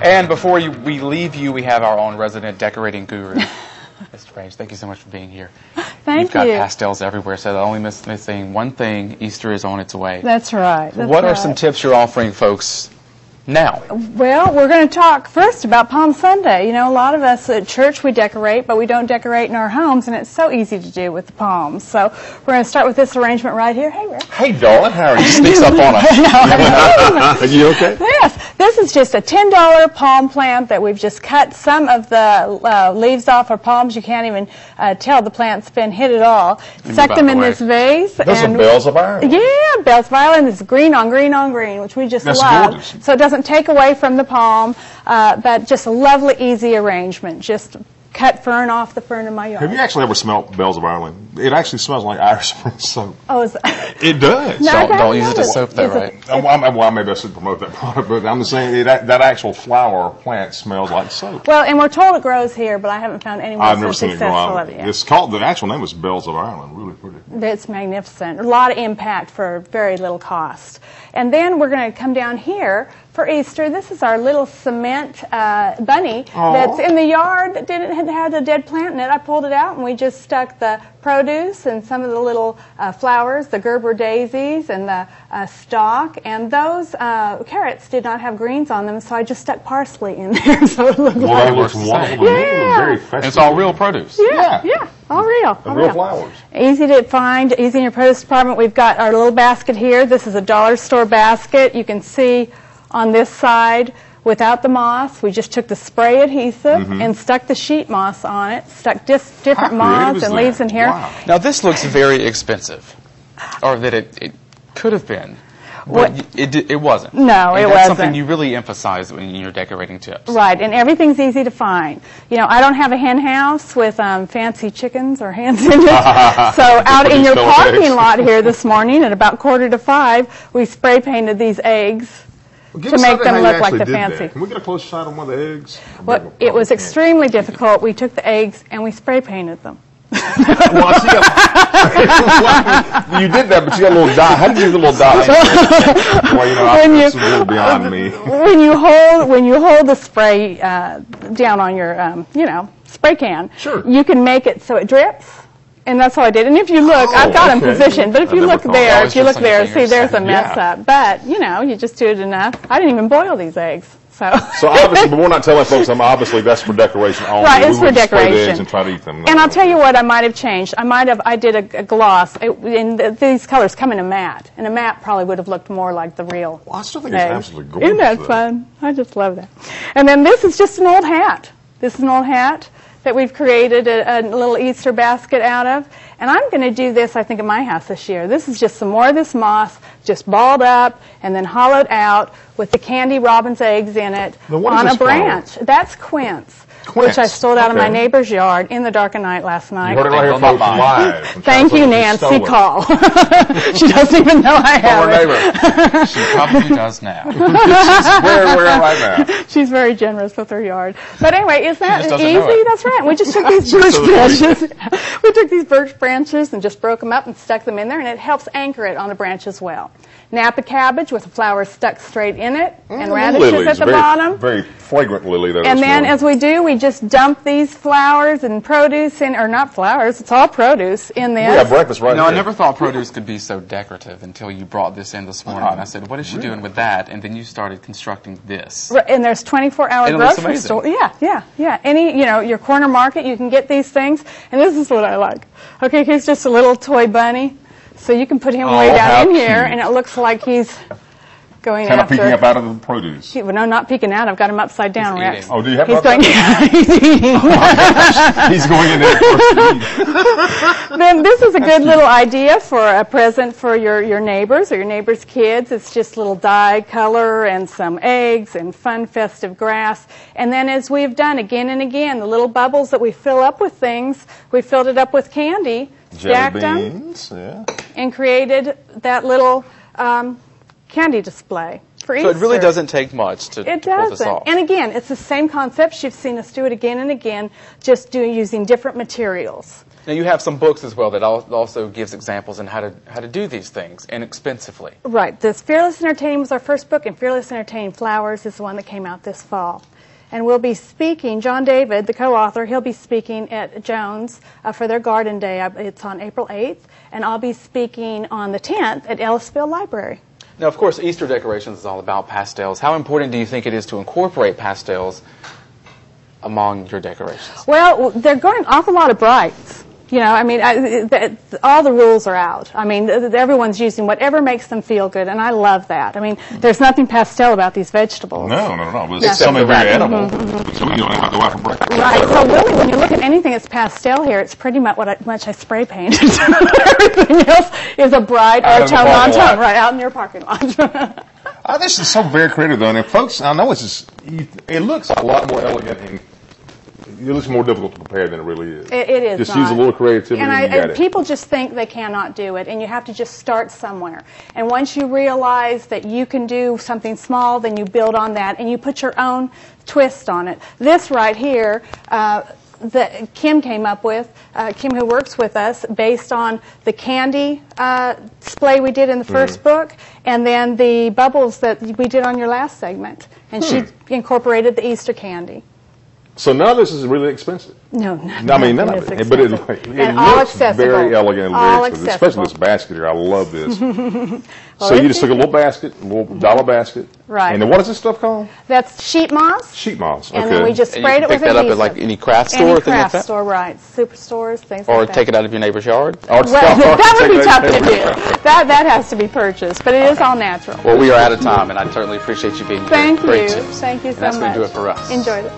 And before we leave you, we have our own resident decorating guru, Mr. Page. Thank you so much for being here. Thank you. You've got pastels everywhere, so the only missing one thing, Easter is on its way. That's right. What are some tips you're offering folks now? Well, we're going to talk first about Palm Sunday. You know, a lot of us at church, we decorate, but we don't decorate in our homes, and it's so easy to do with the palms. So we're going to start with this arrangement right here. Hey, Rick. Hey, darling, how are you? Sneaks up on us. Are you okay? Yes, this is just a $10 palm plant that we've just cut some of the leaves off our palms. You can't even tell the plant's been hit at all. Stuck them in this vase. Those are bells of Ireland. Yeah, bells of Ireland. It's green on green on green, which we just That's love. gorgeous. So it doesn't take away from the palm, but just a lovely, easy arrangement. Just cut fern off the fern in my yard. Have you actually ever smelled bells of Ireland? It actually smells like Irish Spring soap. Oh, is It does. No, Don't use it as soap, though, right? Well, maybe I should promote that product, but I'm just saying that actual flower or plant smells like soap. Well, and we're told it grows here, but I haven't found anyone I've so never seen it grow successful out. at it yet. It's called, the actual name is Bells of Ireland. Really pretty. It's magnificent. A lot of impact for very little cost. And then we're going to come down here for Easter. This is our little cement bunny that's in the yard that had a dead plant in it. I pulled it out and we just stuck the produce and some of the little flowers, the Gerber daisies and the stalk. And those carrots did not have greens on them, so I just stuck parsley in there. So it looked Well, like it looks wonderful. Yeah. Very festive. It's all real produce. Yeah, all real. And real flowers. Easy to find, easy in your produce department. We've got our little basket here. This is a dollar store basket. You can see on this side without the moss. We just took the spray adhesive and stuck the sheet moss on it, stuck different moths and leaves in here. Wow. Now, this looks very expensive, or that it could have been. But it wasn't. No, and it that's wasn't. something you really emphasize when you're decorating tips. Right, and everything's easy to find. You know, I don't have a hen house with fancy chickens or hens in it. So out in your parking lot here this morning at about 4:45, we spray painted these eggs to make them look like the fancy. Can we get a close shot on one of the eggs? Well, it was extremely difficult. We took the eggs and we spray painted them. Well, you did that, but you got a little dye. How did you do the little dye? Well, you know, that's a little beyond me. When you hold the spray down on your, spray can, you can make it so it drips. And that's all I did. And if you look, I've got them positioned, but if you look there, see, there's a mess up. But, you just do it enough. I didn't even boil these eggs. So obviously, but we're not telling folks. Obviously, that's for decoration only. Right, it's for spray the eggs decoration. and try to eat them. And I'll tell you what I might have changed. I did a gloss. These colors come in a matte, and a matte probably would have looked more like the real. Well, I still think eggs. it's absolutely gorgeous. Isn't that fun? I just love that. And then this is just an old hat. This is an old hat that we've created a little Easter basket out of. And I'm going to do this, I think, in my house this year. This is just some more of this moss, just balled up and then hollowed out with the candy robin's eggs in it on a branch. That's quince, which I stole out of my neighbor's yard in the dark of night last night. You heard it right here, folks, live. Thank you, Nancy. Call. She doesn't even know I have neighbor. She probably does now. She's very right now. She's very generous with her yard. But anyway, isn't that just doesn't easy? know it. That's right. We just took these birch branches. We took these birch branches and just broke them up and stuck them in there, and it helps anchor it on the branch as well. Napa cabbage with the flowers stuck straight in it, and radishes at the bottom. Very fragrant lily. And then, as we do, we just dump these flowers and produce in, or not flowers, it's all produce in this. We have breakfast right No, here. I never thought produce could be so decorative until you brought this in this morning. And I said, what is she doing with that? And then you started constructing this. Right, and there's 24-hour grocery store. Yeah. Any, your corner market, you can get these things. And this is what I like. Okay, here's just a little toy bunny. So you can put him way down in here, and it looks like he's going kind after. of peeking up out of the produce. Well, no, not peeking out. I've got him upside down, Rex. Oh, do you have He's going. He's eating. He's going in there first to eat. Then this is a good little idea for a present for your neighbors or your neighbors' kids. It's just little dye color and some eggs and fun festive grass. And then as we've done again and again, the little bubbles that we fill up with things, we filled it up with candy, stacked them, and created that little candy display for Easter. So it really doesn't take much to pull this off. And again, it's the same concept. You've seen us do it again and again, just using different materials. Now you have some books as well that also gives examples on how to do these things inexpensively. Right. This Fearless Entertaining was our first book, and Fearless Entertaining Flowers is the one that came out this fall. And we'll be speaking, John David, the co-author, he'll be speaking at Jones for their Garden Day. It's on April 8th, and I'll be speaking on the 10th at Ellisville Library. Now, of course, Easter decorations is all about pastels. How important do you think it is to incorporate pastels among your decorations? Well, they're going an awful lot of brights. You know, I mean, all the rules are out. I mean, everyone's using whatever makes them feel good, and I love that. I mean, there's nothing pastel about these vegetables. No. But something very edible. So you don't have to go out for breakfast. Right. So really, when you look at anything that's pastel here, it's pretty much much I spray painted. Everything else is a bright or tone on tone, right out in your parking lot. This is so very creative, though. And folks, I know it looks a lot more elegant and it looks more difficult to prepare than it really is. It is. Just use a little creativity and you got it. People just think they cannot do it, and you have to just start somewhere. And once you realize that you can do something small, then you build on that, and you put your own twist on it. This right here, that Kim came up with, Kim who works with us, based on the candy display we did in the first book, and then the bubbles that we did on your last segment. And she incorporated the Easter candy. So none of this is really expensive. No, I mean, none of it. But it looks very elegant and very expensive. Especially this basket here. I love this. So you just took a little basket, a little dollar basket. Right. And then what is this stuff called? That's sheet moss. Sheet moss. Okay. And then we just sprayed it with adhesive. Pick that up at like any craft store? Any craft store, right. Superstores, things or like that. Or take it out of your neighbor's yard? Well, that would be tough to do. That has to be purchased, but it is all natural. Well, we are out of time, and I certainly appreciate you being here. Thank you. Great tips. Thank you so much. And that's going to do it for us. Enjoyed it.